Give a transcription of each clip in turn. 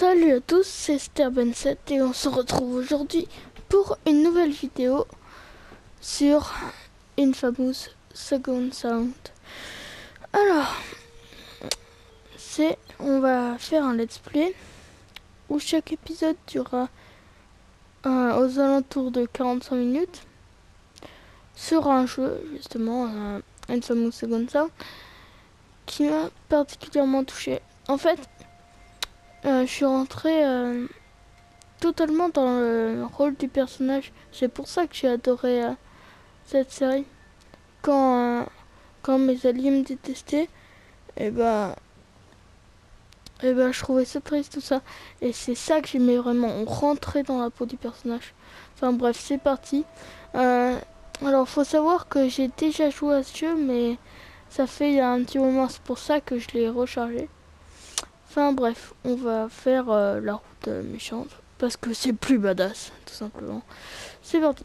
Salut à tous, c'est Ster27 et on se retrouve aujourd'hui pour une nouvelle vidéo sur Infamous Second Sound. Alors, on va faire un let's play où chaque épisode durera aux alentours de 45 minutes sur un jeu, justement, Infamous Second Sound, qui m'a particulièrement touché. En fait, je suis rentrée totalement dans le rôle du personnage. C'est pour ça que j'ai adoré cette série. Quand mes alliés me détestaient, et je trouvais ça triste tout ça. Et c'est ça que j'aimais vraiment, on rentrait dans la peau du personnage. Enfin bref, c'est parti. Alors faut savoir que j'ai déjà joué à ce jeu, mais ça fait il y a un petit moment, c'est pour ça que je l'ai rechargé. Enfin bref, on va faire la route méchante, parce que c'est plus badass, tout simplement. C'est parti.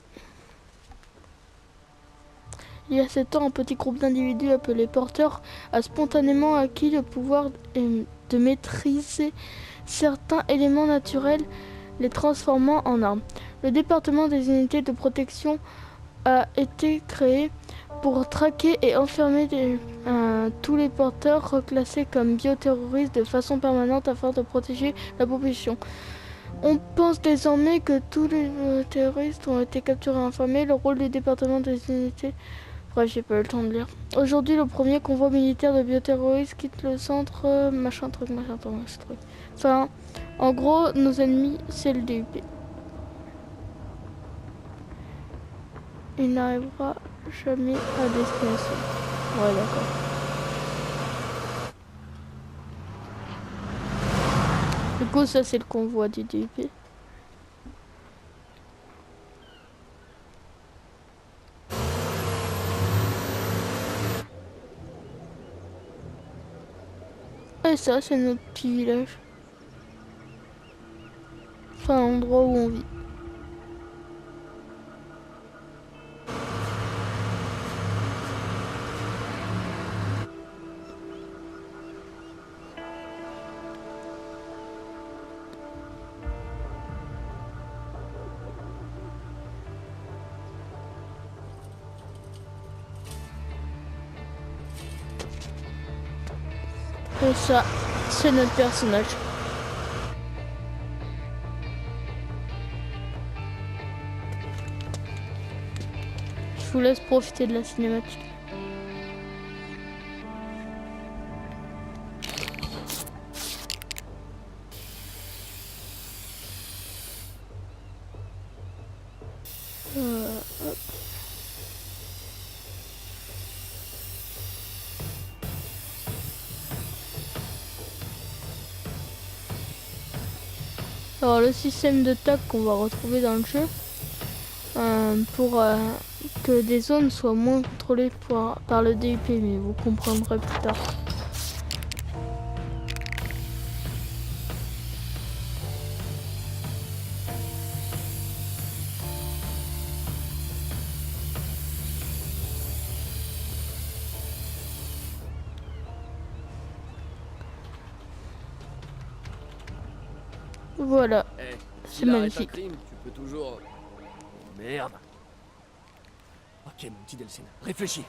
Il y a 7 ans, un petit groupe d'individus appelés porteurs a spontanément acquis le pouvoir de maîtriser certains éléments naturels, les transformant en armes. Le département des unités de protection a été créé pour traquer et enfermer tous les porteurs reclassés comme bioterroristes de façon permanente afin de protéger la population. On pense désormais que tous les terroristes ont été capturés et enfermés. Le rôle du département des unités... Bref, j'ai pas eu le temps de lire. Aujourd'hui, le premier convoi militaire de bioterroristes quitte le centre, machin truc. Enfin, en gros, nos ennemis, c'est le DUP. Il n'arrivera jamais à destination. Ouais, d'accord. Du coup, ça, c'est le convoi du DUP. Et ça, c'est notre petit village. Enfin, l'endroit où on vit. Et ça, c'est notre personnage. Je vous laisse profiter de la cinématique. Hop. Alors le système de tag qu'on va retrouver dans le jeu pour que des zones soient moins contrôlées par le DUP, mais vous comprendrez plus tard. Voilà, c'est magnifique. Crime, tu peux toujours... Merde. Ok, mon petit Delcine, réfléchis.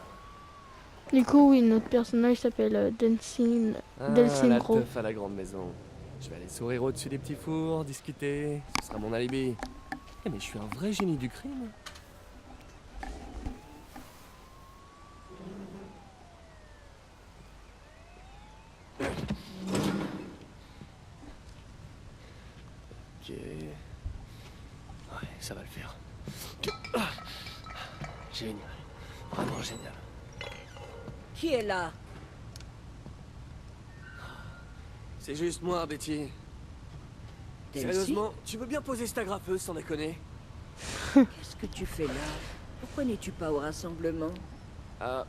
Du coup, oui, notre personnage s'appelle Delcine La Gros. teuf à la grande maison. Je vais aller sourire au-dessus des petits fours, discuter. Ce sera mon alibi. Eh, mais je suis un vrai génie du crime. Ok. Ouais, ça va le faire. Génial. Vraiment génial. Qui est là? C'est juste moi, Betty. Delcy? Sérieusement, tu veux bien poser cette agrafeuse sans déconner? Qu'est-ce que tu fais là? Pourquoi n'es-tu pas au rassemblement? Ah,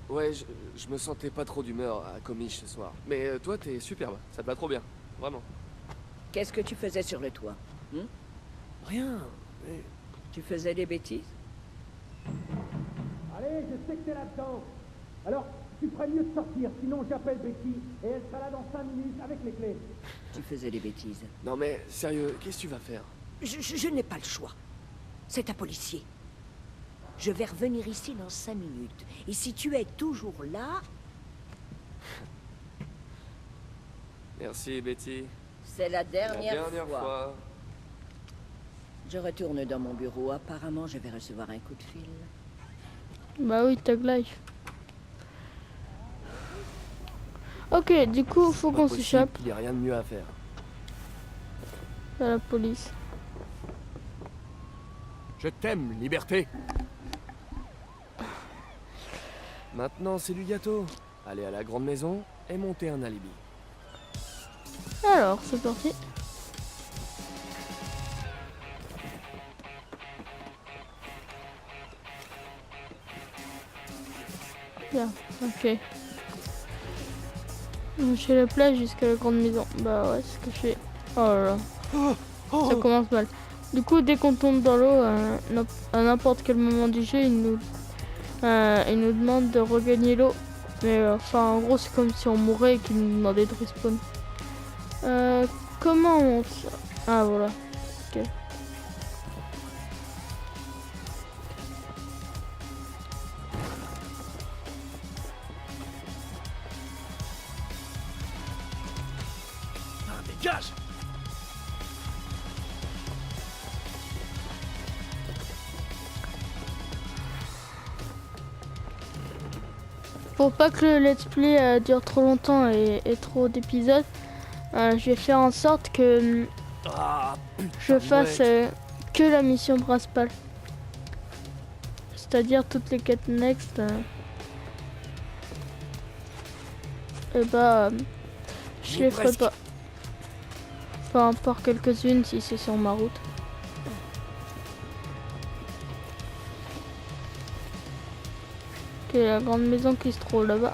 ouais, je me sentais pas trop d'humeur à Comiche ce soir. Mais toi, t'es superbe, ça te va trop bien, vraiment. Qu'est-ce que tu faisais sur le toit? Rien, mais... Tu faisais des bêtises? Allez, je sais que t'es là-dedans. Alors, Tu ferais mieux de sortir, sinon j'appelle Betty et elle sera là dans 5 minutes avec les clés. Tu faisais des bêtises. Non mais, sérieux, qu'est-ce que tu vas faire? Je n'ai pas le choix. C'est un policier. Je vais revenir ici dans 5 minutes. Et si tu es toujours là, Merci, Betty. c'est la La dernière, dernière fois. Je retourne dans mon bureau. Apparemment, je vais recevoir un coup de fil. Bah oui, Tag Life. Ok, du coup, faut Pas qu'on possible s'échappe qu'il y ait rien de mieux à faire. à la police. Je t'aime, liberté. Maintenant, c'est du gâteau. Aller à la grande maison et monter un alibi. Alors, c'est parti. Bien, ok. Chez la plage jusqu'à la grande maison. Bah ouais, c'est ce que je fais. Oh là là. Ça commence mal. Du coup, dès qu'on tombe dans l'eau, à n'importe quel moment du jeu, il nous demande de regagner l'eau. Mais enfin, en gros, c'est comme si on mourait et qu'il nous demandait de respawn. Comment on monte ça? Ah voilà. Ok. Dégage! Pour pas que le let's play dure trop longtemps et trop d'épisodes, je vais faire en sorte que Ah, je fasse que la mission principale. C'est-à-dire toutes les quêtes next. Et bah, je les ferai pas. Enfin, par quelques-unes si c'est sur ma route. Ok, la grande maison qui se trouve là-bas.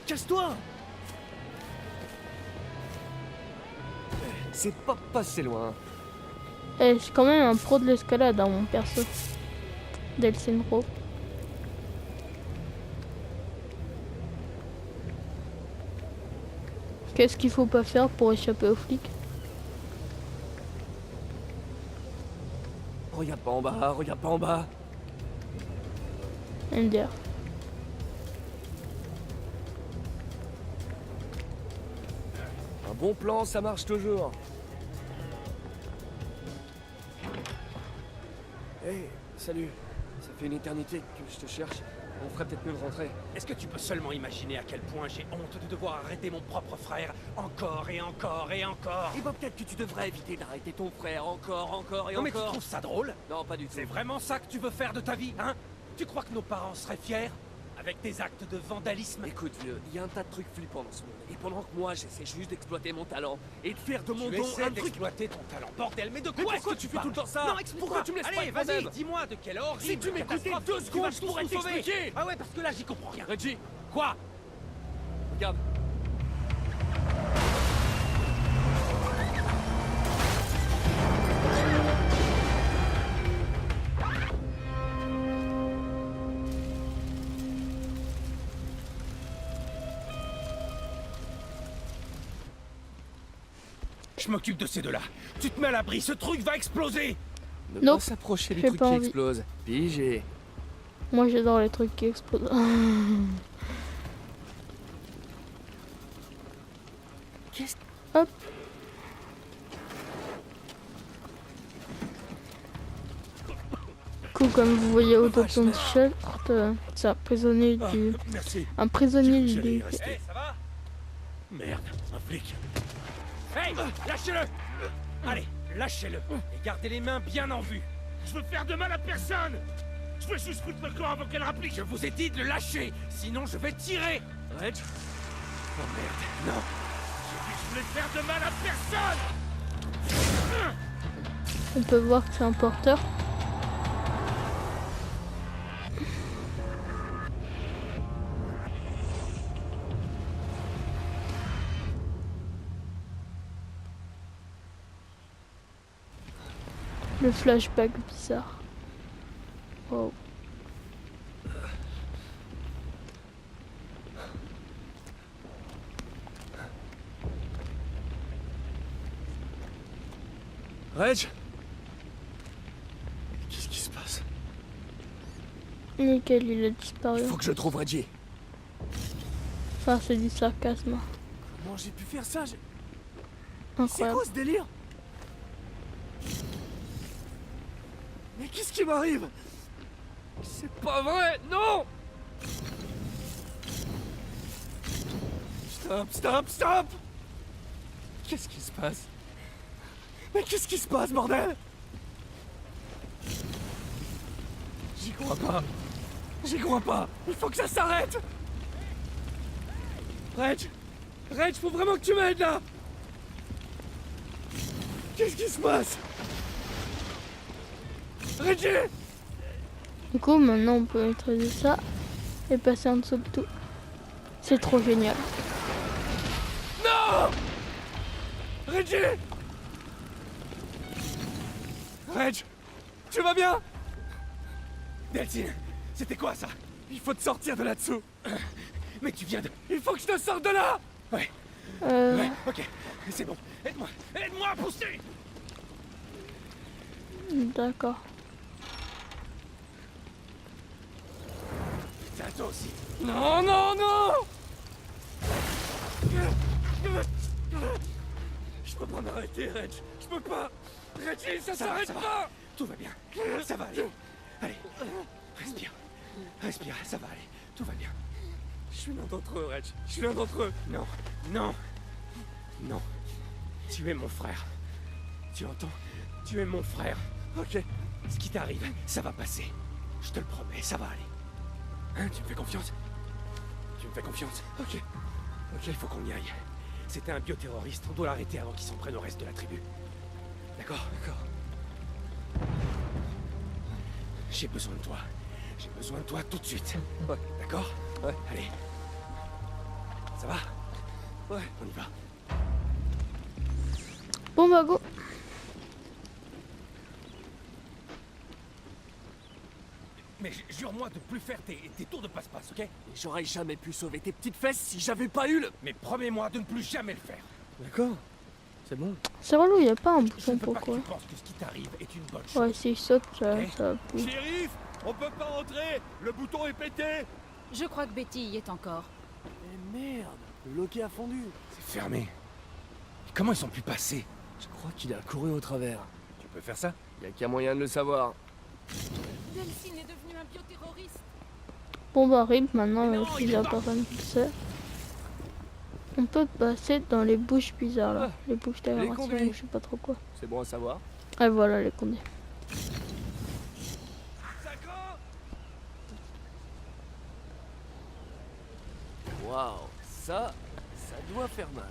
Casse-toi! C'est pas passé loin. Et je suis quand même un pro de l'escalade dans mon perso. Delsinro. Qu'est-ce qu'il faut pas faire pour échapper aux flics? Regarde pas en bas, regarde pas en bas. MDR. Un bon plan, ça marche toujours. Hey, salut. Ça fait une éternité que je te cherche. On ferait peut-être mieux de rentrer. Est-ce que tu peux seulement imaginer à quel point j'ai honte de devoir arrêter mon propre frère encore et encore et encore? Et bah peut-être que tu devrais éviter d'arrêter ton frère encore et Non mais tu encore. trouves ça drôle? Non, pas du tout. C'est vraiment ça que tu veux faire de ta vie, hein? Tu crois que nos parents seraient fiers? Avec tes actes de vandalisme? Écoute, vieux, il y a un tas de trucs flippants dans ce monde. Et pendant que moi, j'essaie juste d'exploiter mon talent et de faire de mon Tu don essaies un truc. d'exploiter ton talent, bordel, mais de Mais quoi pourquoi est-ce que tu fais parles? tout le temps ça? Non, explique-moi. Pourquoi tu me laisses pas Allez, être vas-y, moi-même? dis-moi de quelle horrible Si tu m'écoutais catastrophe 2 tu vas secondes, je tout pourrais sauver. t'expliquer. Ah ouais, parce que là, j'y comprends rien. Reggie, Quoi? regarde. Je m'occupe de ces deux-là. Tu te mets à l'abri, ce truc va exploser. Ne Nope, pas s'approcher des j'ai trucs pas qui envie. explosent. Pigé. Moi j'adore les trucs qui explosent. Qu'est-ce Hop. Coup, comme vous voyez au dos de son t-shirt, c'est un prisonnier du... Merci. Un prisonnier J'allais y du... rester. Hey, ça va? Merde, un flic. Hey, lâchez-le! Allez, lâchez-le. Et gardez les mains bien en vue. Je veux faire de mal à personne! Je veux juste foutre le camp avant qu'elle rapplique. Je vous ai dit de le lâcher, sinon je vais tirer. Reg? Oh merde, non. voulais faire de mal à personne. On peut voir que c'est un porteur. Le flashback bizarre. Wow. Reg? Qu'est-ce qui se passe? Nickel, il a disparu. Faut que je trouve Reggie. Enfin, c'est du sarcasme. Comment j'ai pu faire ça? C'est Incroyable. quoi ce délire? Mais qu'est-ce qui m'arrive? C'est pas vrai, non! Stop! Qu'est-ce qui se passe? Mais qu'est-ce qui se passe, bordel? J'y crois pas! Il faut que ça s'arrête! Reg, faut vraiment que tu m'aides là! Qu'est-ce qui se passe? Reggie! Du coup, maintenant, on peut maîtriser ça et passer en dessous de tout. C'est trop génial. Non! Reggie! Reg, tu vas bien? Delphine, c'était quoi ça? Il faut te sortir de là-dessous. Mais tu viens de... Il faut que je te sorte de là! Ouais, ok, c'est bon. Aide-moi à pousser! D'accord. C'est à toi aussi. Non! Je peux pas m'arrêter, Reg. Je peux pas. Reggie, ça s'arrête pas. Tout va bien. Ça va aller. Allez, respire, ça va aller. Tout va bien. Je suis l'un d'entre eux, Reg. Je suis l'un d'entre eux. Non. Tu es mon frère. Tu entends? Tu es mon frère. Ok. Ce qui t'arrive, ça va passer. Je te le promets, ça va aller. Hein, tu me fais confiance? Ok, il faut qu'on y aille. C'était un bioterroriste, on doit l'arrêter avant qu'il s'en prenne au reste de la tribu. D'accord. J'ai besoin de toi tout de suite. Ouais. D'accord? Ouais. Allez. Ça va? Ouais. On y va. Bon bah go. Mais jure-moi de plus faire tes tours de passe-passe, ok? J'aurais jamais pu sauver tes petites fesses si j'avais pas eu le... Mais promets-moi de ne plus jamais le faire. D'accord. C'est bon. C'est relou, il n'y a pas un Je bouton ne veux pas que pourquoi. tu penses que ce qui t'arrive est une bonne chose. Ouais, s'il saute, ça Ok. va plus. Shérif, on peut pas rentrer. Le bouton est pété. Je crois que Betty y est encore. Mais merde, le loquet a fondu. C'est fermé. Comment ils ont pu passer? Je crois qu'il a couru au travers. Tu peux faire ça? Y a qu'un moyen de le savoir. Delphine est devenue un bioterroriste. Bon bah RIP, maintenant Mais non, il il y est a pas. personne qui sait. On peut passer dans les bouches bizarres là. Les bouches d'aération, conduits. je sais pas trop quoi. C'est bon à savoir. Et voilà les conduits. Waouh, ça doit faire mal.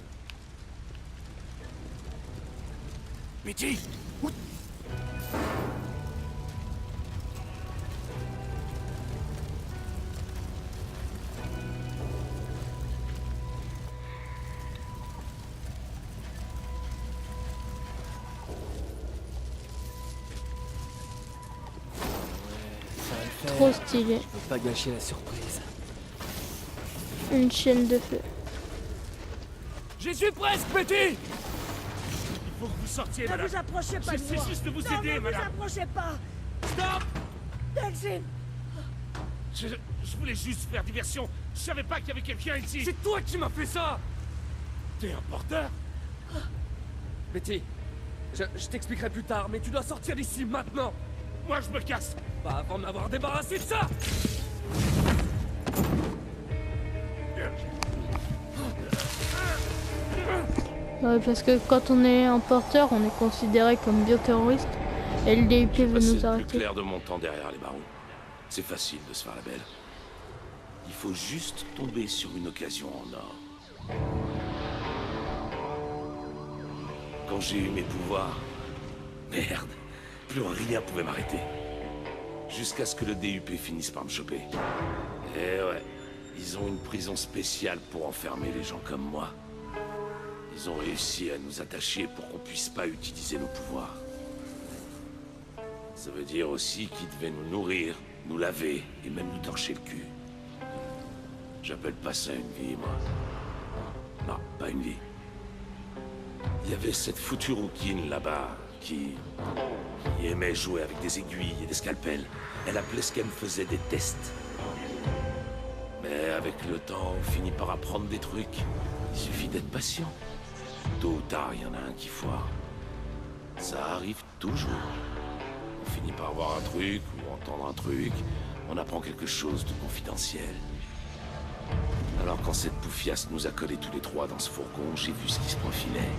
Betty! Trop stylé. Je peux pas gâcher la surprise. Une chaîne de feu. J'y suis presque, Betty! Il faut que vous sortiez, Ne madame. vous approchez pas de J'essaie moi. juste de vous Non, aider, ne madame. vous approchez pas. Stop! Delphine, Je voulais juste faire diversion. Je savais pas qu'il y avait quelqu'un ici. C'est toi qui m'as fait ça! T'es un porteur? Betty, je t'expliquerai plus tard, mais tu dois sortir d'ici maintenant! Moi, je me casse. Pas avant de m'avoir débarrassé de ça! Ouais, parce que quand on est un porteur, on est considéré comme bioterroriste. Et le DIP veut Passer nous le plus arrêter. clair de mon temps derrière les barreaux. C'est facile de se faire la belle. Il faut juste tomber sur une occasion en or. Quand j'ai eu mes pouvoirs, merde, plus rien pouvait m'arrêter. Jusqu'à ce que le DUP finisse par me choper. Et ouais, ils ont une prison spéciale pour enfermer les gens comme moi. Ils ont réussi à nous attacher pour qu'on puisse pas utiliser nos pouvoirs. Ça veut dire aussi qu'ils devaient nous nourrir, nous laver et même nous torcher le cul. J'appelle pas ça une vie, moi. Non, pas une vie. Il y avait cette foutue rouquine là-bas qui aimait jouer avec des aiguilles et des scalpels. Elle appelait ce qu'elle me faisait des tests. Mais avec le temps, on finit par apprendre des trucs. Il suffit d'être patient. Tôt ou tard, il y en a un qui foire. Ça arrive toujours. On finit par voir un truc ou entendre un truc. On apprend quelque chose de confidentiel. Alors quand cette bouffiasse nous a collés tous les trois dans ce fourgon, j'ai vu ce qui se profilait.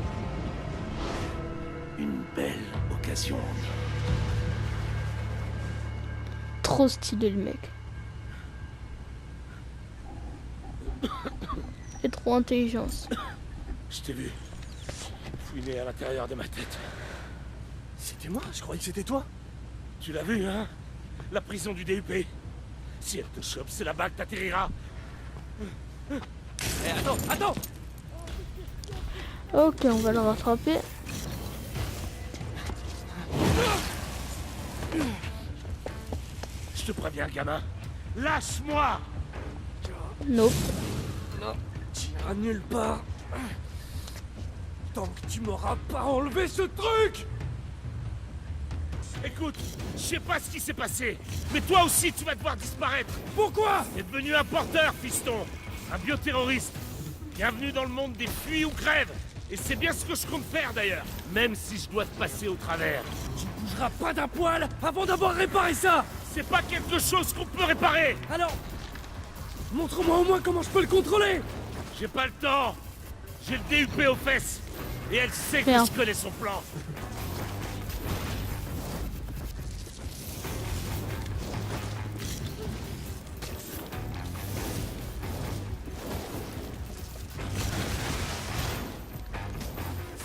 Une belle occasion. Trop stylé le mec. Et trop intelligence. Je t'ai vu. Fouiner à l'intérieur de ma tête. C'était moi, je croyais que c'était toi. Tu l'as vu, hein? La prison du DUP. Si elle te chope, c'est là-bas que t'atterriras. Eh, attends, attends! Ok, on va le rattraper. Je te préviens, gamin. Lâche-moi! Nope. Non, tu iras nulle part. Tant que tu m'auras pas enlevé ce truc! Écoute, je sais pas ce qui s'est passé, mais toi aussi tu vas devoir disparaître. Pourquoi? T'es devenu un porteur, fiston. Un bioterroriste. Bienvenue dans le monde des fuis ou crèves. Et c'est bien ce que je compte faire d'ailleurs. Même si je dois te passer au travers. Tu bougeras pas d'un poil avant d'avoir réparé ça! C'est pas quelque chose qu'on peut réparer. Alors, montre-moi au moins comment je peux le contrôler! J'ai pas le temps. J'ai le DUP aux fesses. Et elle sait que Merde. je connais son plan.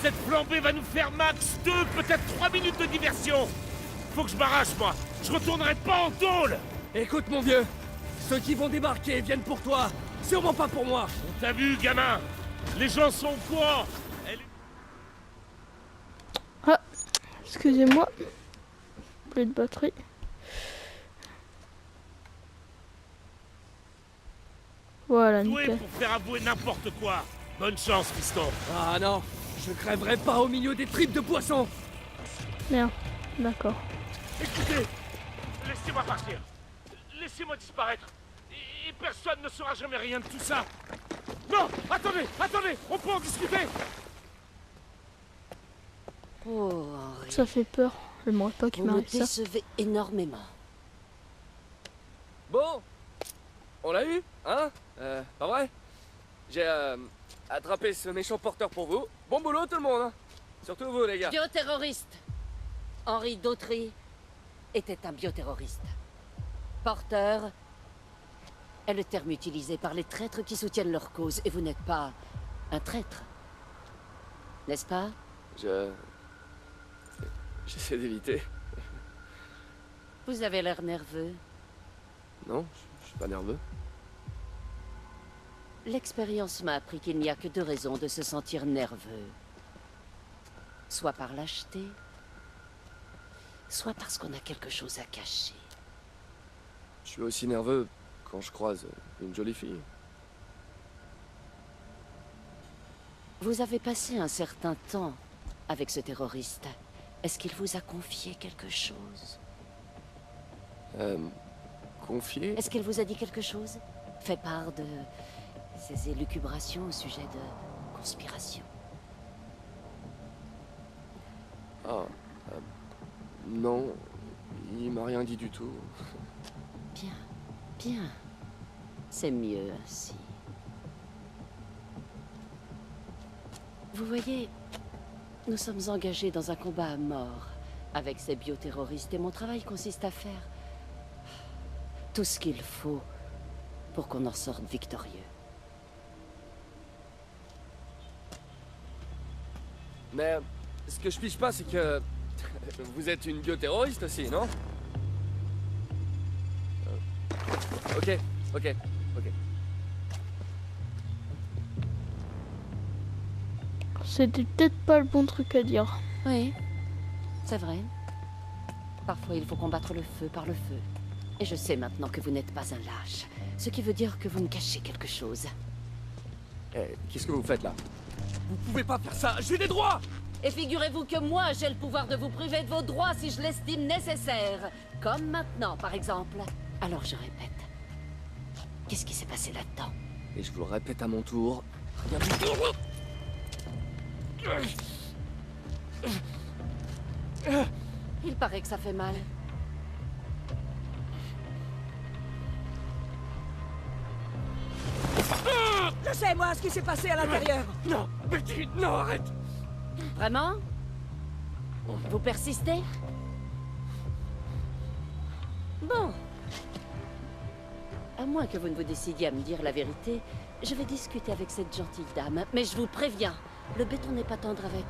Cette flambée va nous faire max 2, peut-être 3 minutes de diversion. Faut que je m'arrache, moi. Je retournerai pas en tôle. Écoute, mon vieux, ceux qui vont débarquer viennent pour toi, sûrement pas pour moi. On t'a vu, gamin. Les gens sont au courant. Ah, excusez-moi. Plus de batterie. Voilà, Doué nickel. pour faire avouer n'importe quoi. Bonne chance, fiston. Ah non, je crèverai pas au milieu des tripes de poisson. Merde, d'accord. Écoutez, laissez-moi partir. Laissez-moi disparaître. Et personne ne saura jamais rien de tout ça. Non, attendez, attendez, on peut en discuter. Oh, Henri, Ça fait peur. Je ne pas qu'il vous me m'arrive ça. décevez énormément. Bon, on l'a eu, hein? Pas vrai? J'ai attrapé ce méchant porteur pour vous. Bon boulot tout le monde, hein? Surtout vous les gars. Bioterroriste. Henri Dautry était un bioterroriste. Porteur est le terme utilisé par les traîtres qui soutiennent leur cause. Et vous n'êtes pas un traître. N'est-ce pas? J'essaie d'éviter. Vous avez l'air nerveux. Non, je suis pas nerveux. L'expérience m'a appris qu'il n'y a que deux raisons de se sentir nerveux. Soit par lâcheté, soit parce qu'on a quelque chose à cacher. Je suis aussi nerveux quand je croise une jolie fille. Vous avez passé un certain temps avec ce terroriste. Est-ce qu'il vous a confié quelque chose? Confié? Est-ce qu'il vous a dit quelque chose? Fait part de ses élucubrations au sujet de conspiration? Ah, non, il m'a rien dit du tout. Bien, bien. C'est mieux ainsi. Vous voyez, nous sommes engagés dans un combat à mort avec ces bioterroristes et mon travail consiste à faire tout ce qu'il faut pour qu'on en sorte victorieux. Mais ce que je pige pas, c'est que... Vous êtes une bioterroriste aussi, non? Ok, ok, ok. C'était peut-être pas le bon truc à dire. Oui, c'est vrai. Parfois, il faut combattre le feu par le feu. Et je sais maintenant que vous n'êtes pas un lâche. Ce qui veut dire que vous me cachez quelque chose. Eh, qu'est-ce que vous faites là? Vous pouvez pas faire ça, j'ai des droits! Et figurez-vous que moi, j'ai le pouvoir de vous priver de vos droits si je l'estime nécessaire. Comme maintenant, par exemple. Alors je répète. Qu'est-ce qui s'est passé là-dedans? Et je vous le répète à mon tour. Rien du Il paraît que ça fait mal. Je sais, moi, ce qui s'est passé à l'intérieur. Non, Betty, non, arrête. Vraiment? Vous persistez? Bon. À moins que vous ne vous décidiez à me dire la vérité, je vais discuter avec cette gentille dame. Mais je vous préviens, le béton n'est pas tendre avec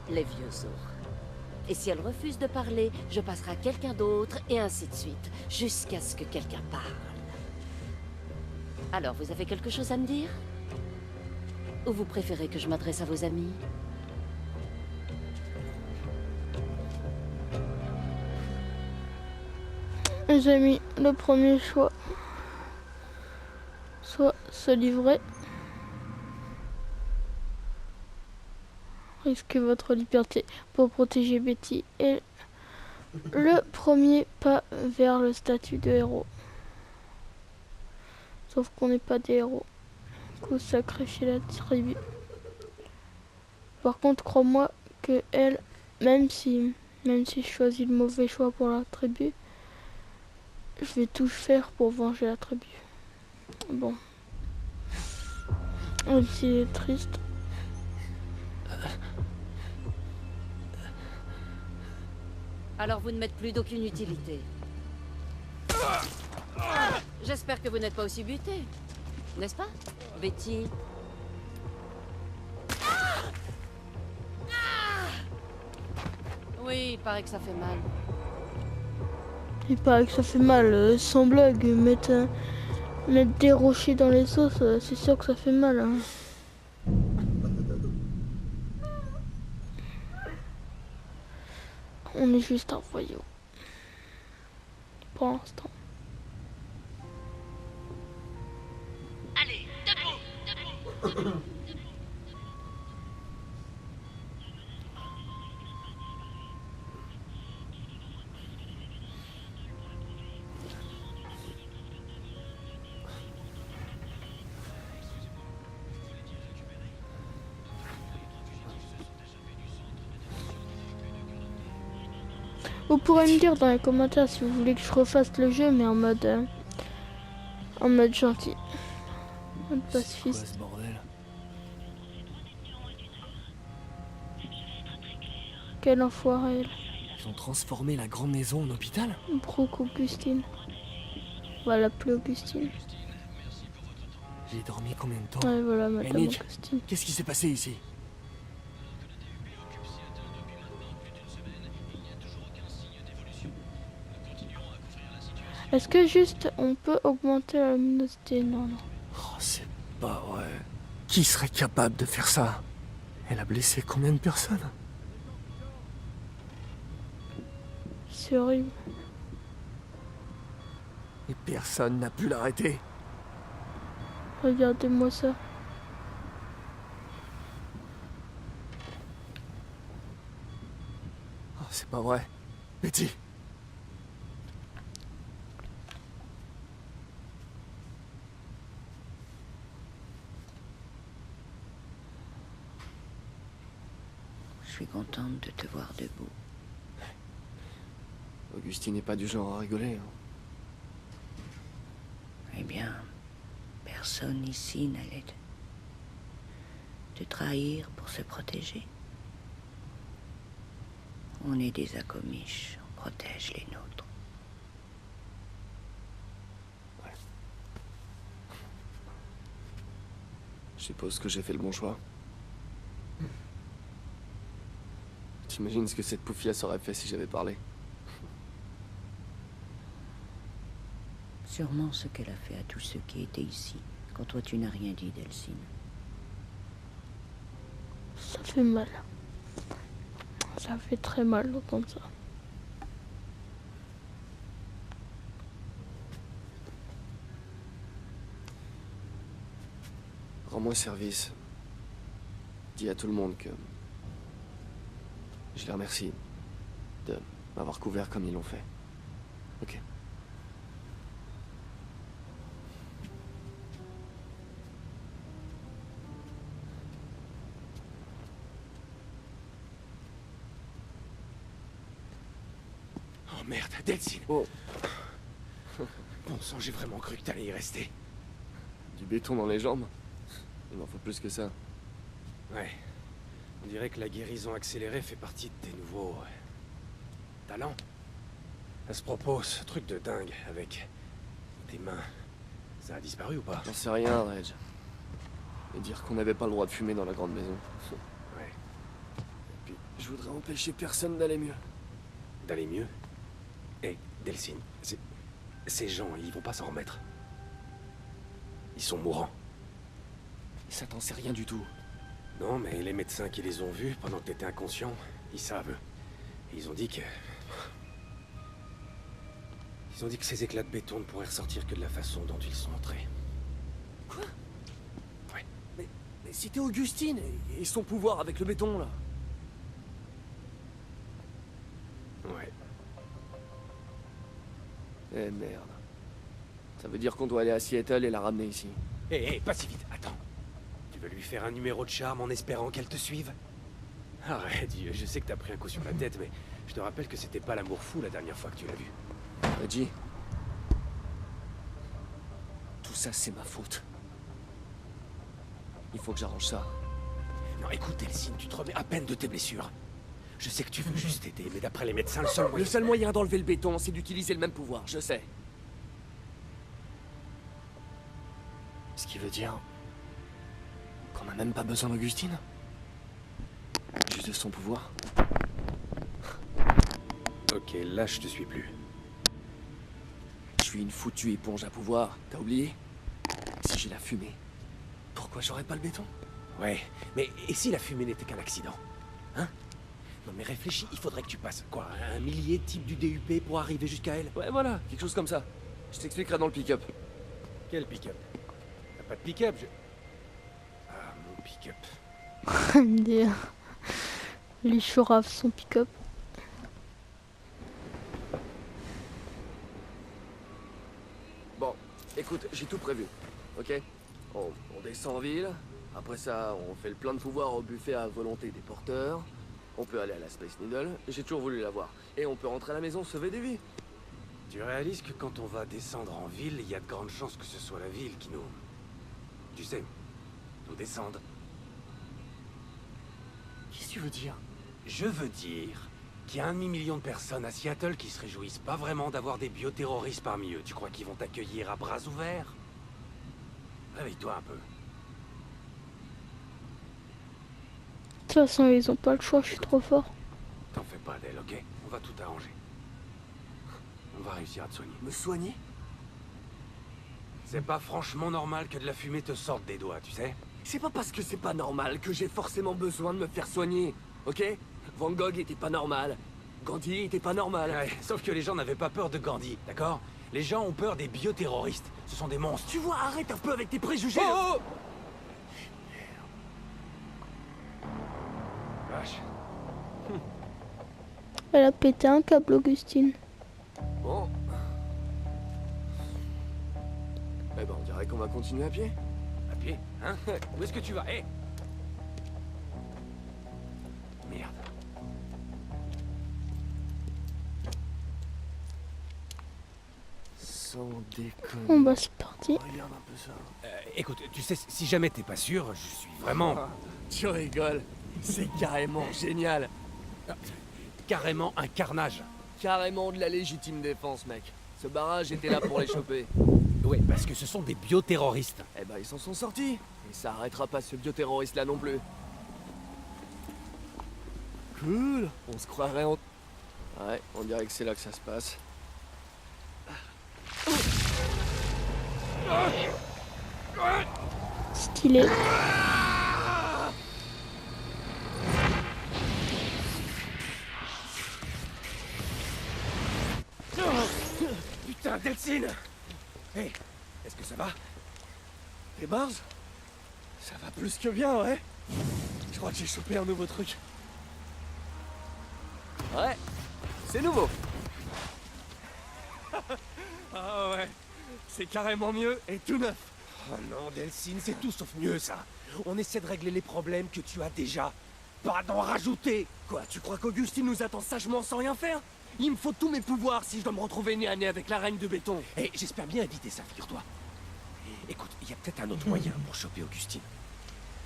les vieux os. Et si elle refuse de parler, je passerai à quelqu'un d'autre, et ainsi de suite, jusqu'à ce que quelqu'un parle. Alors, vous avez quelque chose à me dire? Ou vous préférez que je m'adresse à vos amis? Les amis, le premier choix. Soit se livrer. Risquez votre liberté pour protéger Betty. Et le premier pas vers le statut de héros. Sauf qu'on n'est pas des héros. Du coup, sacrifier la tribu. Par contre, crois-moi que elle, même si je choisis le mauvais choix pour la tribu, je vais tout faire pour venger la tribu. Bon. Même s'il est triste. Alors vous ne m'êtes plus d'aucune utilité. J'espère que vous n'êtes pas aussi buté. N'est-ce pas, Betty? Oui, il paraît que ça fait mal. Il paraît que ça fait mal, sans blague. Mettre des rochers dans les os, c'est sûr que ça fait mal. Hein. On est juste un voyou. Pour l'instant. Allez, debout. Vous pourrez me dire dans les commentaires si vous voulez que je refasse le jeu, mais en mode gentil. En mode pacifiste. ce bordel? Quel enfoiré. Ils ont transformé la grande maison en hôpital? Brooke Augustine. On va l'appeler Augustine. J'ai dormi combien de temps? Ouais, voilà, madame Nick. Augustine. Qu'est-ce qui s'est passé ici? Est-ce que juste on peut augmenter la luminosité? Non, non. Oh, c'est pas vrai. Qui serait capable de faire ça? Elle a blessé combien de personnes? C'est horrible. Et personne n'a pu l'arrêter. Regardez-moi ça. Oh, c'est pas vrai. Betty. Je suis contente de te voir debout. Augustine n'est pas du genre à rigoler. Hein. Eh bien, personne ici n'allait te trahir pour se protéger. On est des acomiches, on protège les nôtres. Je suppose que j'ai fait le bon choix. J'imagine ce que cette poufiasse aurait fait si j'avais parlé. Sûrement ce qu'elle a fait à tous ceux qui étaient ici, quand toi tu n'as rien dit, Delphine. Ça fait mal. Ça fait très mal d'entendre ça. Rends-moi service. Dis à tout le monde que... Je les remercie de m'avoir couvert comme ils l'ont fait. Ok. Oh merde, Delphine. Oh. Bon sang, j'ai vraiment cru que t'allais y rester. Du béton dans les jambes? Il m'en faut plus que ça. Ouais. On dirait que la guérison accélérée fait partie de tes nouveaux... talents. À ce propos, ce truc de dingue avec tes mains, ça a disparu ou pas? J'en sais rien, Reg. Et dire qu'on n'avait pas le droit de fumer dans la grande maison. Ouais. Et puis, je voudrais empêcher personne d'aller mieux. D'aller mieux? Hé, Delphine, ces gens, ils vont pas s'en remettre. Ils sont mourants. Ça t'en sait rien du tout. Non, mais les médecins qui les ont vus pendant que t'étais inconscient, ils savent. Ils ont dit que... Ils ont dit que ces éclats de béton ne pourraient ressortir que de la façon dont ils sont entrés. Quoi? Ouais. Mais c'était Augustine et son pouvoir avec le béton, là. Ouais. Eh merde. Ça veut dire qu'on doit aller à Seattle et la ramener ici. Hé, pas si vite, attends. Tu veux lui faire un numéro de charme en espérant qu'elle te suive? Arrête, je sais que t'as pris un coup sur la tête, mais je te rappelle que c'était pas l'amour fou la dernière fois que tu l'as vu. Reggie. Tout ça, c'est ma faute. Il faut que j'arrange ça. Non, écoute, Delphine, tu te remets à peine de tes blessures. Je sais que tu veux juste aider, mais d'après les médecins, Le seul moyen d'enlever le béton, c'est d'utiliser le même pouvoir, je sais. Ce qui veut dire... qu'on n'a même pas besoin d'Augustine. Juste de son pouvoir. Ok, là, je te suis plus. Je suis une foutue éponge à pouvoir, t'as oublié? Si j'ai la fumée, pourquoi j'aurais pas le béton? Ouais, mais et si la fumée n'était qu'un accident? Hein? Non mais réfléchis, il faudrait que tu passes, quoi, un millier de types du DUP pour arriver jusqu'à elle? Ouais, voilà, quelque chose comme ça. Je t'expliquerai dans le pick-up. Quel pick-up? T'as pas de pick-up, Ah, mon pick-up. Les chouraves sont pick-up. Bon, écoute, j'ai tout prévu, ok? On descend en ville, après ça, on fait le plein de pouvoir au buffet à volonté des porteurs, on peut aller à la Space Needle, j'ai toujours voulu la voir, et on peut rentrer à la maison sauver des vies. Tu réalises que quand on va descendre en ville, il y a de grandes chances que ce soit la ville qui nous... Tu sais, nous descende. Qu'est-ce que tu veux dire? Je veux dire qu'il y a 1 demi-million de personnes à Seattle qui se réjouissent pas vraiment d'avoir des bioterroristes parmi eux. Tu crois qu'ils vont t'accueillir à bras ouverts? Réveille-toi un peu. De toute façon, ils ont pas le choix, je suis trop fort. T'en fais pas d'elle, ok? On va tout arranger. On va réussir à te soigner. Me soigner? C'est pas franchement normal que de la fumée te sorte des doigts, tu sais? C'est pas parce que c'est pas normal que j'ai forcément besoin de me faire soigner, ok? Van Gogh était pas normal, Gandhi était pas normal. Ouais, sauf que les gens n'avaient pas peur de Gandhi, d'accord? Les gens ont peur des bioterroristes. Ce sont des monstres. Tu vois, arrête un peu avec tes préjugés. Oh, oh. Vache. Elle a pété un câble, Augustine. Bon. Eh ben, on dirait qu'on va continuer à pied. À pied, hein? Où est-ce que tu vas? Hé! Merde. Sans déconner. Bon bah c'est parti. Regarde un peu ça. Écoute, tu sais, si jamais t'es pas sûr, je suis vraiment... Tu rigoles. C'est carrément génial. Carrément un carnage. Carrément de la légitime défense, mec. Ce barrage était là pour les choper. Ouais, parce que ce sont des bioterroristes. Eh ben, ils s'en sont sortis. Et ça arrêtera pas ce bioterroriste-là non plus. Cool, on se croirait en... Ouais, on dirait que c'est là que ça se passe. Stylé. Putain, Delphine! Hé, est-ce que ça va? Les bars? Ça va plus que bien, ouais? Je crois que j'ai chopé un nouveau truc. Ouais, c'est nouveau. Ah ouais, c'est carrément mieux et tout neuf. Oh non, Delphine, c'est tout sauf mieux, ça. On essaie de régler les problèmes que tu as déjà, pas d'en rajouter. Quoi, tu crois qu'Augustine nous attend sagement sans rien faire? Il me faut tous mes pouvoirs si je dois me retrouver nez à nez avec la reine de béton. Et j'espère bien éviter ça, figure-toi. Écoute, il y a peut-être un autre moyen pour choper Augustine.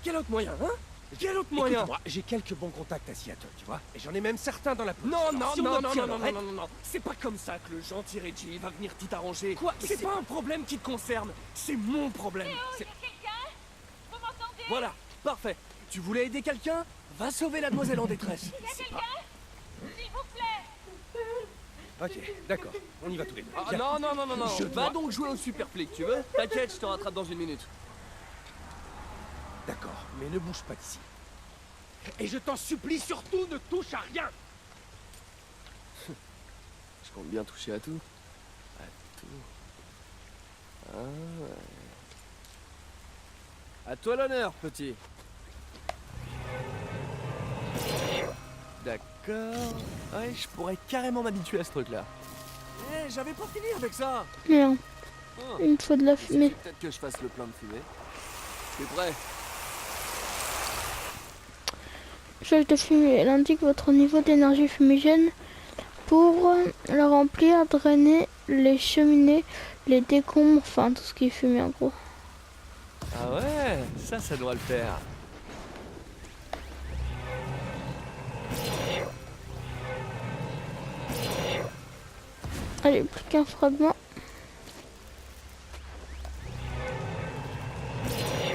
Quel autre moyen, hein? Quel autre moyen? Écoute-moi, j'ai quelques bons contacts à Seattle, tu vois? Et j'en ai même certains dans la police. Non, non, non, non, non, non, non, non. C'est pas comme ça que le gentil Reggie va venir tout arranger. Quoi? C'est pas un problème qui te concerne. C'est mon problème. Théo, y a quelqu'un? Vous m'entendez? Voilà, parfait. Tu voulais aider quelqu'un? Va sauver la demoiselle en détresse. Y a quelqu'un? S'il vous plaît. Ok, d'accord. On y va tous les deux. Ah, Viens. non, non, non, non, non. Je Va dois- donc jouer au super flic, tu veux? T'inquiète, je te rattrape dans une minute. D'accord, mais ne bouge pas d'ici. Et je t'en supplie, surtout, ne touche à rien. Je compte bien toucher à tout. À tout. Ah ouais. À toi l'honneur, petit. D'accord. Ouais, je pourrais carrément m'habituer à ce truc-là. Eh, j'avais pas fini avec ça. Merde, Oh. il me faut de la fumée. Peut-être que je fasse le plein de fumée. T'es prêt? Charge de fumée. Elle indique votre niveau d'énergie fumigène. Pour la remplir, drainer les cheminées, les décombres, enfin tout ce qui est fumé en gros. Ah ouais, ça doit le faire. Allez, plus qu'un fragment.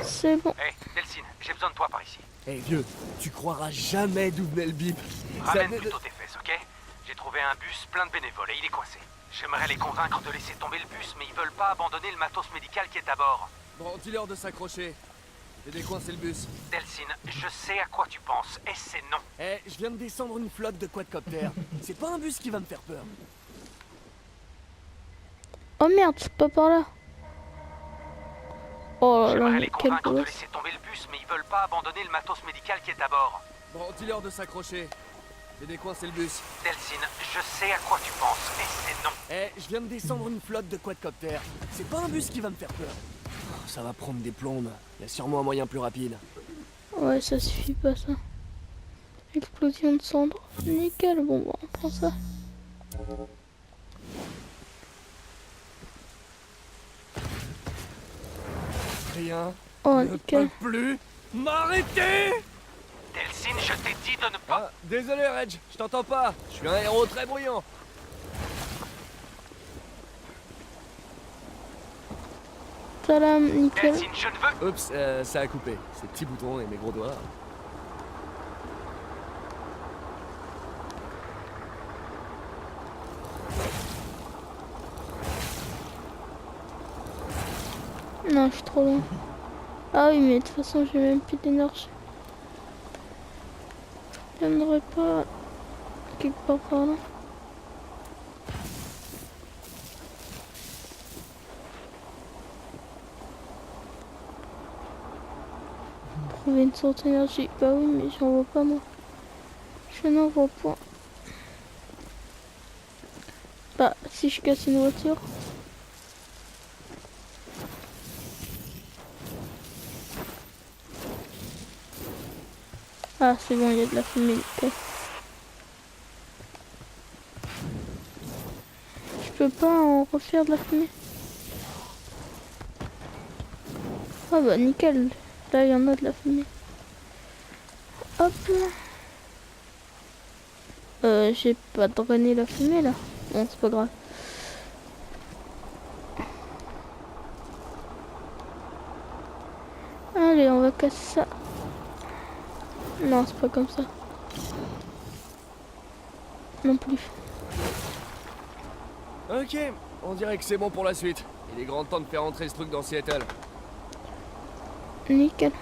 C'est bon. Hé, Delphine, j'ai besoin de toi par ici. Eh vieux, tu croiras jamais d'où venait le bip. Ramène Ça- plutôt tes fesses, ok? J'ai trouvé un bus plein de bénévoles et il est coincé. J'aimerais les convaincre de laisser tomber le bus, mais ils veulent pas abandonner le matos médical qui est à bord. Bon, dis-leur de s'accrocher. J'ai décoincé le bus. Delphine, je sais à quoi tu penses, et c'est non. Eh, je viens de descendre une flotte de quadcoptères. C'est pas un bus qui va me faire peur. Oh merde, c'est pas par là. Oh là là, J'aimerais mais les quel convaincre de gosse. laisser tomber le bus, mais ils veulent pas abandonner le matos médical qui est à bord. Bon, dis-leur de s'accrocher. J'ai décoincé le bus. Delphine, je sais à quoi tu penses, et c'est non. Eh, je viens de descendre une flotte de quadcoptères. C'est pas un bus qui va me faire peur. Oh, ça va prendre des plombes. Il y a sûrement un moyen plus rapide. Ouais, ça suffit pas ça. Explosion de cendres. Nickel, bon, on prend ça. Rien Oh, ne nickel. peut plus m'arrêter. Delphine, je t'ai dit de ne pas... Ah, désolé Reg, je t'entends pas. Je suis un héros très bruyant. Salam, nickel. Delphine, je ne veux... Oups, ça a coupé. Ces petits boutons et mes gros doigts. Non, je suis trop loin. Ah oui, mais de toute façon, j'ai même plus d'énergie. Je viendrai pas quelque part par là. Trouver une source d'énergie. Bah oui, mais j'en vois pas moi. Je n'en vois pas. Bah, si je casse une voiture. Ah, c'est bon, il y a de la fumée. nickel. Je peux pas en refaire de la fumée. Ah bah nickel. Là, il y en a de la fumée. Hop là. J'ai pas drainé la fumée là. Bon, c'est pas grave. Allez, on va casser ça. Non, c'est pas comme ça. Non plus. Ok, on dirait que c'est bon pour la suite. Il est grand temps de faire entrer ce truc dans Seattle. Nickel.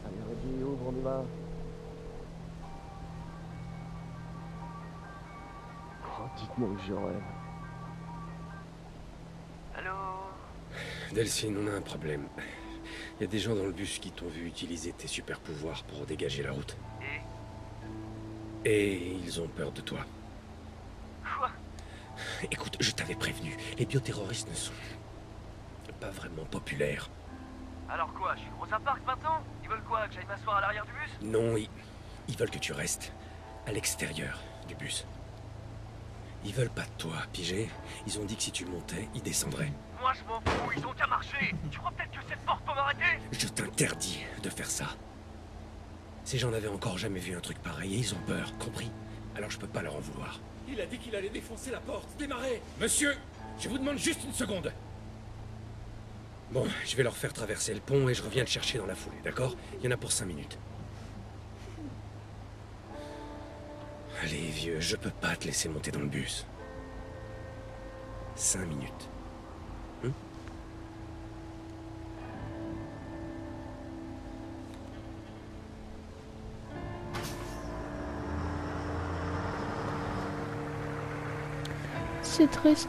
Allez, Reggie, ouvre, on y va. Oh, dites-moi que je rêve. Delphine, on a un problème. Il y a des gens dans le bus qui t'ont vu utiliser tes super pouvoirs pour dégager la route. Et ils ont peur de toi. Quoi? Écoute, je t'avais prévenu, les bioterroristes ne sont pas vraiment populaires. Alors quoi? Je suis Rosa Parks maintenant? Ils veulent quoi? Que j'aille m'asseoir à l'arrière du bus? Non, ils veulent que tu restes à l'extérieur du bus. Ils veulent pas de toi, pigé. Ils ont dit que si tu montais, ils descendraient. Moi je m'en fous, ils ont qu'à marcher. Tu crois peut-être que cette porte peut m'arrêter? Je t'interdis de faire ça. Ces gens n'avaient encore jamais vu un truc pareil et ils ont peur, compris? Alors je peux pas leur en vouloir. Il a dit qu'il allait défoncer la porte. Démarrez! Monsieur, je vous demande juste une seconde. Bon, je vais leur faire traverser le pont et je reviens te chercher dans la foulée, d'accord? Il y en a pour 5 minutes. Allez, vieux, je peux pas te laisser monter dans le bus. 5 minutes. C'est triste.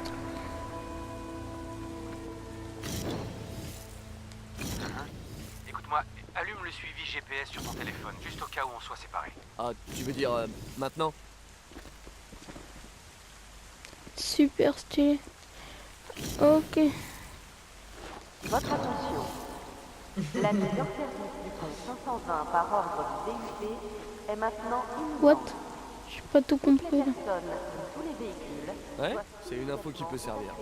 Écoute-moi, allume le suivi GPS sur ton téléphone, juste au cas où on soit séparés. Ah, tu veux dire maintenant? Super stylé. Ok. Votre attention. La mise en service du pont 520 par ordre du DUP est maintenant imminente. What? J'ai pas tout compris là. Personnes et tous les véhicules. Ouais, c'est une info qui peut servir.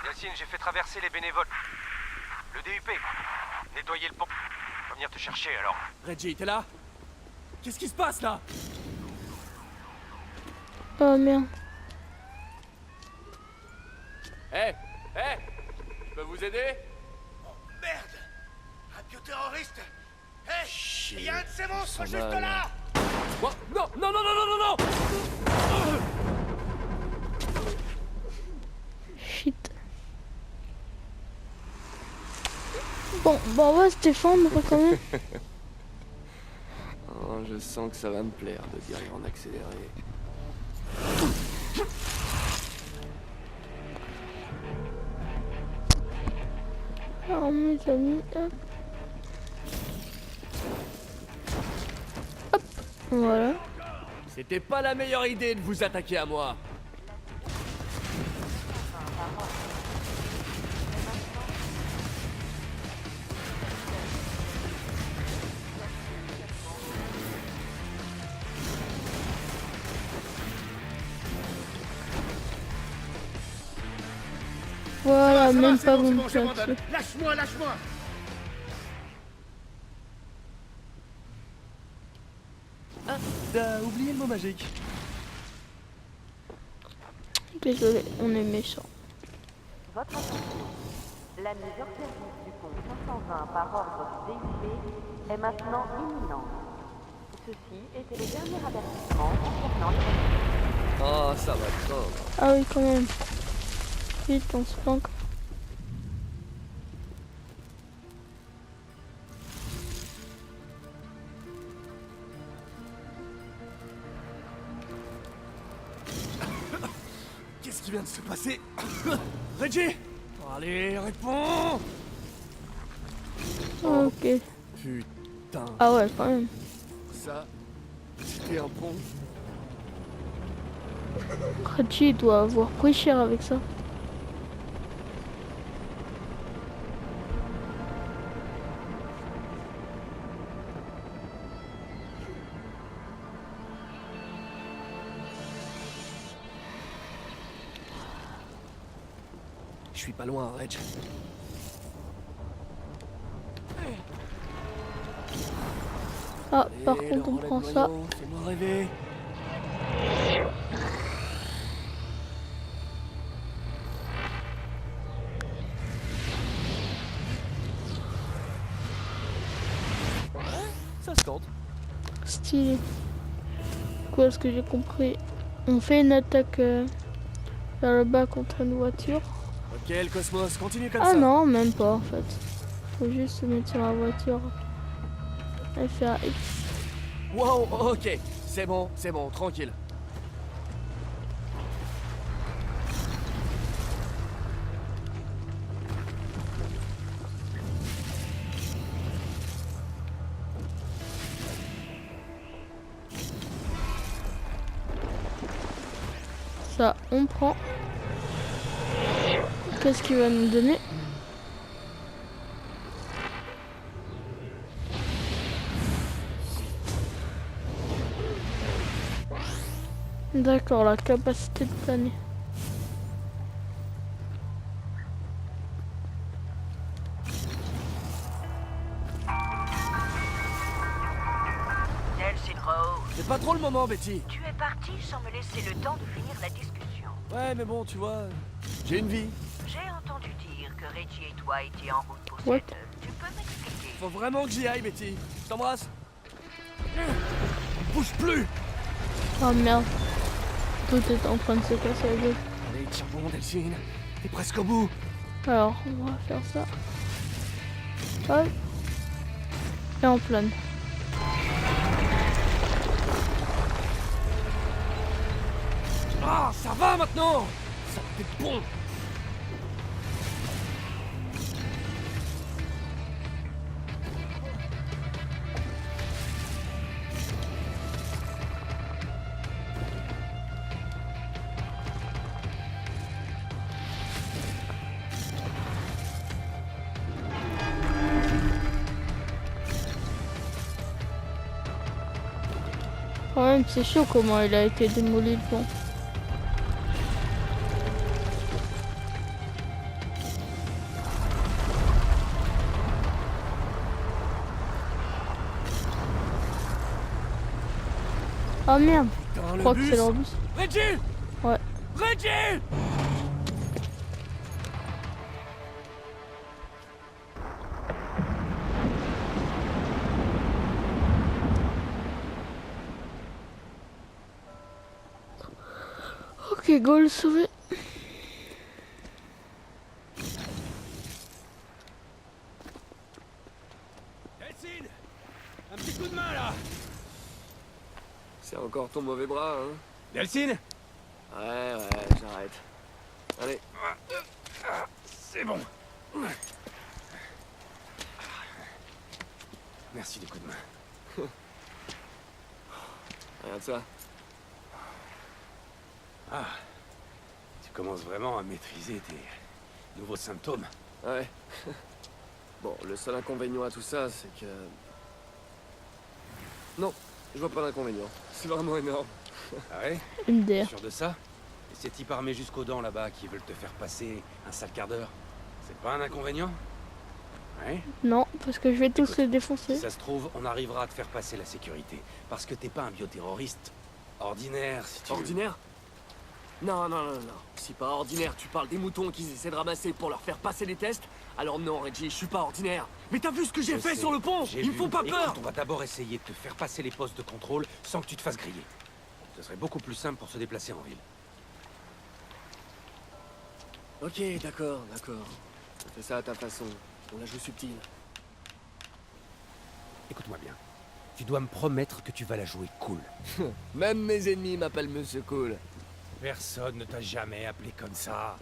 Yacine, j'ai fait traverser les bénévoles. Le DUP. Nettoyer le pont. Je vais venir te chercher alors. Reggie, t'es là? Qu'est-ce qui se passe là? Oh merde. Hé, je peux vous aider? Merde! Un bioterroriste! Hé! Il y a un de ces monstres Ça juste va, là! Oh, non, non, non, non, non, non, non! Shit. Bon, bah on va se défendre quand même. Oh, je sens que ça va me plaire de dire en accéléré. Alors mes amis, hop. Hop, voilà. C'était pas la meilleure idée de vous attaquer à moi. Voilà, même c'est pas bon, bon c'est bon, placer. j'abandonne. Lâche-moi, lâche-moi! Ah, t'as oublié le mot magique. Désolé, on est méchant. Votre attention. La mise en service du pont 520 par ordre du DUP est maintenant imminente. Ceci était le dernier avertissement concernant les... Oh, ça va craindre. Ah oui, quand même. Vite, on se planque. Qu'est-ce qui vient de se passer? Reggie! Allez, réponds! Ok. Putain. Ah ouais, quand même. Ça, c'était un pont. Reggie doit avoir pris cher avec ça. Je suis pas loin, Reg. Ah, par Allez, contre, on le prend relais de ça. noyau, fais-moi rêver. ça se tente. Stylé. Quoi, ce que j'ai compris? On fait une attaque vers le bas contre une voiture. Ok, le Cosmos, continue comme Ah ça. non, même pas en fait. Faut juste se mettre sur la voiture et faire X. Wow, ok. C'est bon, tranquille. Ça, on prend. Qu'est-ce qu'il va nous donner? D'accord, la capacité de planer. Delsin Rowe, C'est pas trop le moment, Betty. tu es parti sans me laisser le temps de finir la discussion. Ouais, mais bon, tu vois, j'ai une vie. J'ai entendu dire que Reggie et toi étiez en route pour What? Seattle. Tu peux m'expliquer? Faut vraiment que j'y aille, Betty. Je t'embrasse. Bouge plus. Oh merde. Tout est en train de se casser la gueule. Allez, tiens bon, Delphine. T'es presque au bout. Alors, on va faire ça. Hop. Et on plane. Ah, ça va maintenant. Ça t'es bon. Quand même, c'est chaud comment il a été démoli le pont. Oh merde, Putain, je le crois que bus. c'est leur bus. Reggie. Ouais. Reggie. Ok, goal sauvé. Delsin, un petit coup de main là. C'est encore ton mauvais bras, hein. Delsin, Ouais, j'arrête. Allez. c'est bon. Merci du coup de main. Regarde ça. Ah, tu commences vraiment à maîtriser tes nouveaux symptômes. Ouais. Bon, le seul inconvénient à tout ça, c'est que... Non, je vois pas d'inconvénient. C'est vraiment énorme. Ah ouais? MDR. Sûr de ça? Et ces types armés jusqu'aux dents là-bas qui veulent te faire passer un sale quart d'heure, c'est pas un inconvénient? Ouais? Non, parce que je vais tous les Si défoncer. ça se trouve, on arrivera à te faire passer la sécurité. Parce que t'es pas un bioterroriste ordinaire, si tu veux. Ordinaire? Non. Si pas ordinaire, tu parles des moutons qu'ils essaient de ramasser pour leur faire passer des tests, alors non, Reggie, je suis pas ordinaire. Mais t'as vu ce que j'ai Je fait sais, sur le pont? j'ai Ils me vu. font pas peur. Écoute, on va d'abord essayer de te faire passer les postes de contrôle sans que tu te fasses griller. Ce serait beaucoup plus simple pour se déplacer en ville. Ok, d'accord. Fais ça à ta façon. On la joue subtile. Écoute-moi bien. Tu dois me promettre que tu vas la jouer cool. Même mes ennemis m'appellent Monsieur Cool. Personne ne t'a jamais appelé comme ça.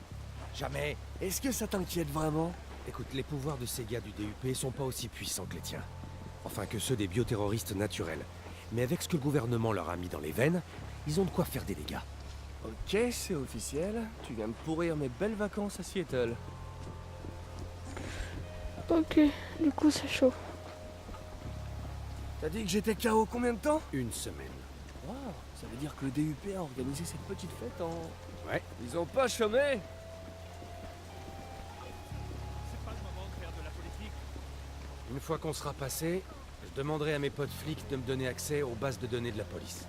Jamais. Est-ce que ça t'inquiète vraiment? Écoute, les pouvoirs de ces gars du DUP sont pas aussi puissants que les tiens. Enfin que ceux des bioterroristes naturels. Mais avec ce que le gouvernement leur a mis dans les veines, ils ont de quoi faire des dégâts. Ok, c'est officiel. Tu viens de pourrir mes belles vacances à Seattle. Ok, du coup c'est chaud. T'as dit que j'étais KO combien de temps? Une semaine. Wow, ça veut dire que le DUP a organisé cette petite fête en... Ouais. Ils ont pas chômé? C'est pas le moment de faire de la politique. Une fois qu'on sera passé, je demanderai à mes potes flics de me donner accès aux bases de données de la police.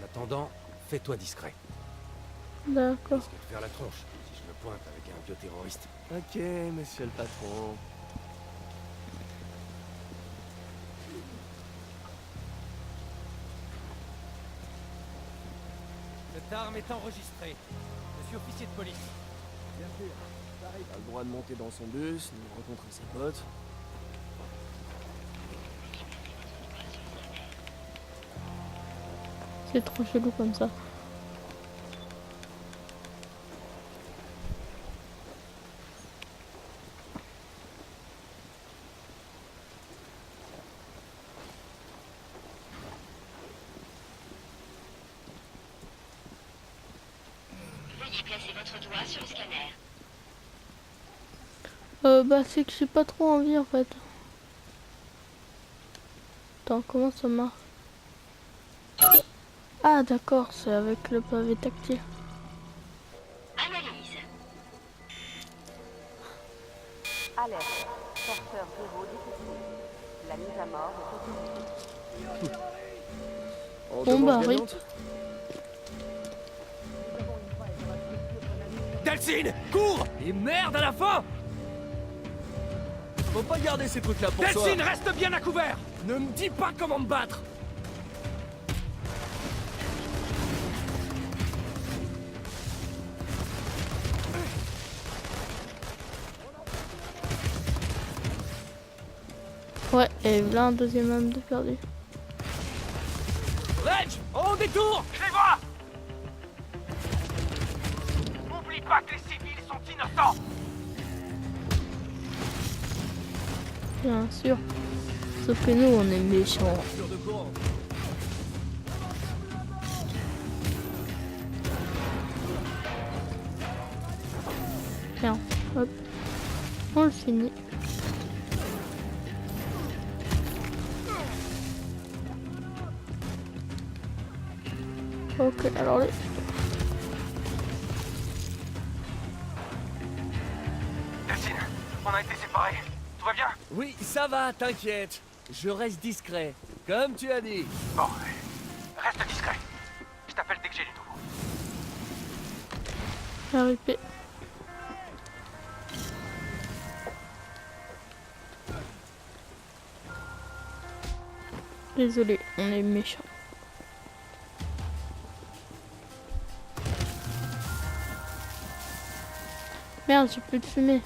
En attendant, fais-toi discret. D'accord. Risque de faire la tronche si je me pointe avec un bioterroriste. Ok, monsieur le patron. Cette arme est enregistrée. Je suis officier de police. Bien sûr. T'as le droit de monter dans son bus, de rencontrer ses potes. C'est trop chelou comme ça. Veuillez placer votre doigt sur le scanner. Bah c'est que j'ai pas trop envie en fait. Attends, comment ça marche? Ah d'accord, c'est avec le pavé tactile. Analyse. Alerte. Porteur 0 détecté. La mise à mort est autorisée. On Bon bah demande oui. gagnante. Delphine, cours! Et merde à la fin! Faut pas garder ces trucs là pour soi. Delphine, reste bien à couvert! Ne me dis pas comment me battre! Ouais, et là un deuxième homme de perdu. Reg, on détourne! Je les vois! Oublie pas que les civils sont innocents! Bien sûr. Sauf que nous on est méchants. Sûr de courant. Tiens, hop. On le finit. Ok, alors les... Delphine, on a été séparés. Tout va bien? Oui, ça va, t'inquiète. Je reste discret, comme tu as dit. Bon, reste discret. Je t'appelle dès que j'ai du nouveau. RIP. Désolé, on est méchants. Merde, j'ai plus de fumée.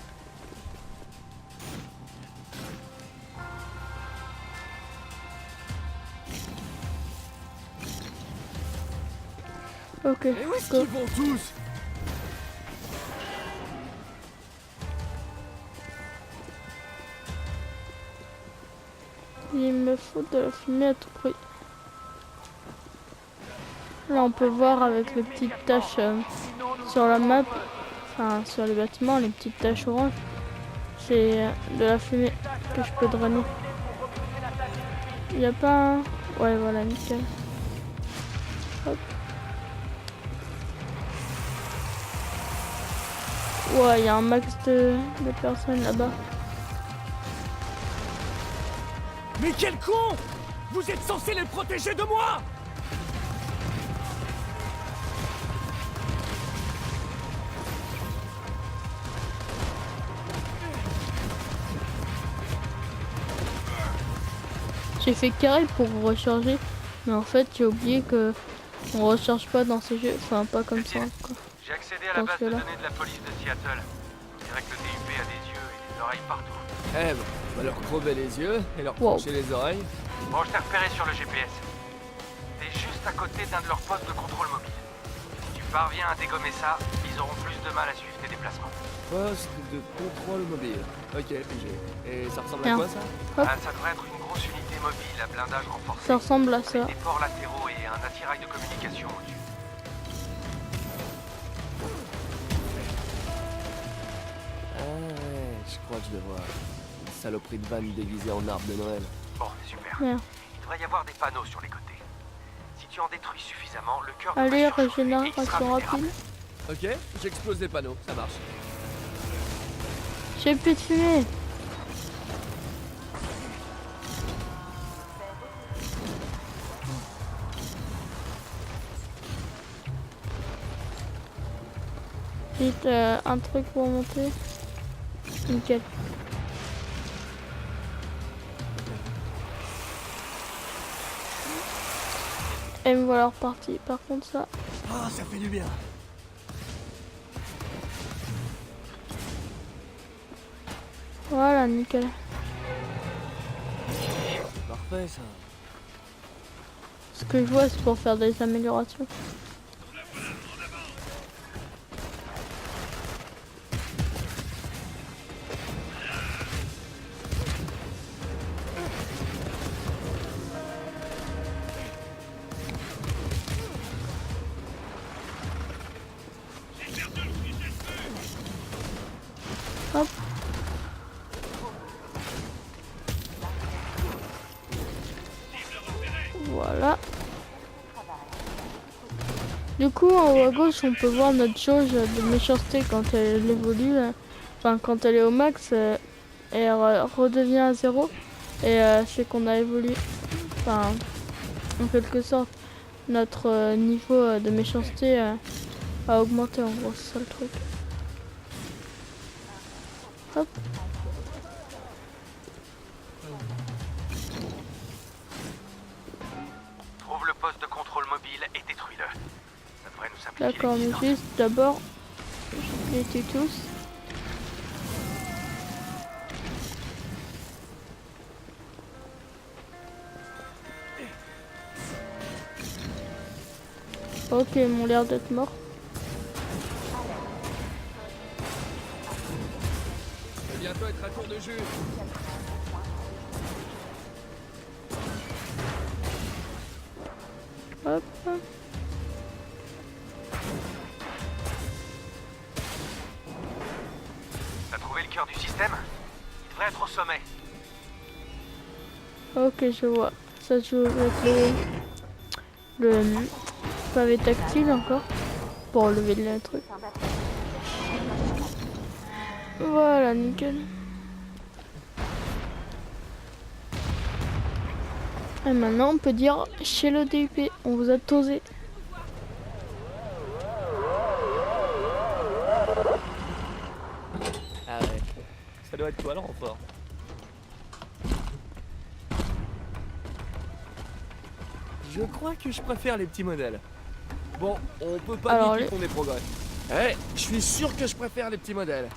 Ok, Et où est-ce go. qu'ils vont tous? Il me faut de la fumée à tout prix. Là, on peut voir avec les petites taches sur la map, enfin sur les bâtiments, les petites taches oranges. C'est de la fumée que je peux drainer. Il n'y a pas un... Ouais, voilà, nickel. Hop. Ouais, il y a un max de personnes là-bas. Mais quel con! Vous êtes censé les protéger de moi! J'ai fait carré pour recharger, mais en fait j'ai oublié que on recharge pas dans ces jeux, enfin pas comme ça. Quoi. J'ai accédé à la Dans base de celui-là. données de la police de Seattle. On dirait que le DUP a des yeux et des oreilles partout. Eh ben, on va leur crever les yeux et leur Wow. trancher les oreilles. Bon, je t'ai repéré sur le GPS. T'es juste à côté d'un de leurs postes de contrôle mobile. Si tu parviens à dégommer ça, ils auront plus de mal à suivre tes déplacements. Poste de contrôle mobile. Ok, PG. Et ça ressemble Tiens. à quoi ça? Hop. Ah, ça devrait être une grosse unité mobile à blindage renforcé. Ça ressemble à ça. Avec des ports latéraux et un attirail de communication au-dessus. Ah ouais, je crois que je vais voir. Une saloperie de vanne déguisée en arbre de Noël. Bon, super. Merde. Il devrait y avoir des panneaux sur les côtés. Si tu en détruis suffisamment, le cœur Allez, devrait surchauffer et il sera régénération vulnérable. rapide. Ok, j'explose les panneaux, ça marche. J'ai plus de fumée. Vite, un truc pour monter. Nickel. Et me voilà reparti. Par contre ça, Ah, ça fait du bien. Voilà, nickel. Parfait, ça. Ce que je vois, c'est pour faire des améliorations. Hop. Voilà. Du coup, en haut à gauche, on peut voir notre jauge de méchanceté quand elle évolue. Enfin, quand elle est au max, et elle redevient à 0. Et c'est qu'on a évolué. Enfin, en quelque sorte, notre niveau de méchanceté a augmenté, en gros, c'est ça le truc. Hop. Trouve le poste de contrôle mobile et détruis-le. Ça devrait nous simplifier. D'accord, mais juste d'abord, les tue tous. Ok, ils m'ont l'air d'être morts. Ça va bientôt être à tour de jus. Hop. T'as trouvé le cœur du système? Il devrait être au sommet. Ok, je vois. Ça se joue avec le pavé tactile encore. Pour enlever le truc. Voilà, nickel. Et maintenant, on peut dire chez le DUP, on vous a tosé. Ah ouais, ça doit être toi le renfort. Je crois que je préfère les petits modèles. Bon, on peut pas dire qu'on est progrès. Eh, je suis sûr que je préfère les petits modèles.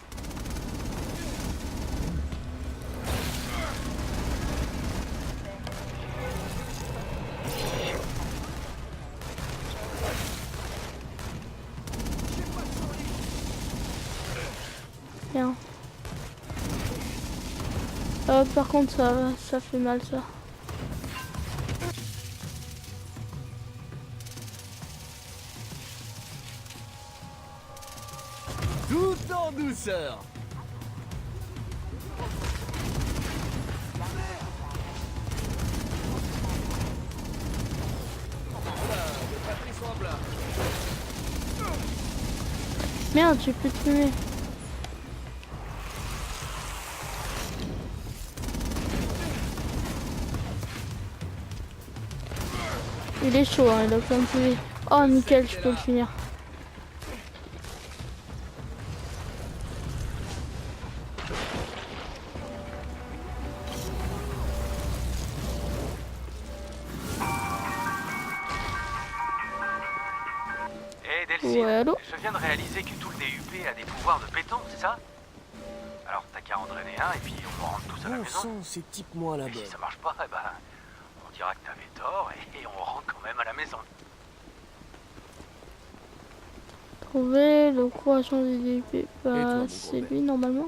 Bien. Par contre, ça fait mal, ça. Tout en douceur. Merde, j'ai plus de fumée. Il est chaud, hein, il a plein de fumée. Oh, nickel, je peux le finir. Ouais, allô? Je viens de réaliser que tout le DUP a des pouvoirs de béton, c'est ça? Alors t'as qu'à en drainer un et puis on rentre tous à la maison. Sang, c'est type-moi là-bas. Et si ça marche pas, eh ben, on dira que t'avais tort et on rentre quand même à la maison. Trouver le croissant du DUP. Bah, c'est lui normalement.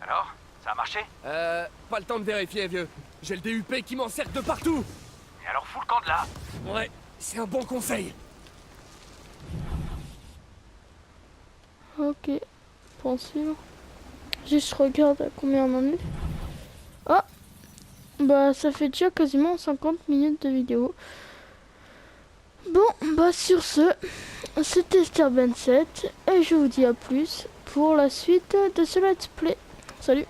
Alors, ça a marché? Pas le temps de vérifier, vieux. J'ai le DUP qui m'encercle de partout. Et alors fous le camp de là. Ouais, c'est un bon conseil. Ok, poursuivre. Juste je regarde à combien on en est. Ah, bah ça fait déjà quasiment 50 minutes de vidéo. Bon, bah sur ce, c'était Starben 7 et je vous dis à plus pour la suite de ce let's play. Salut!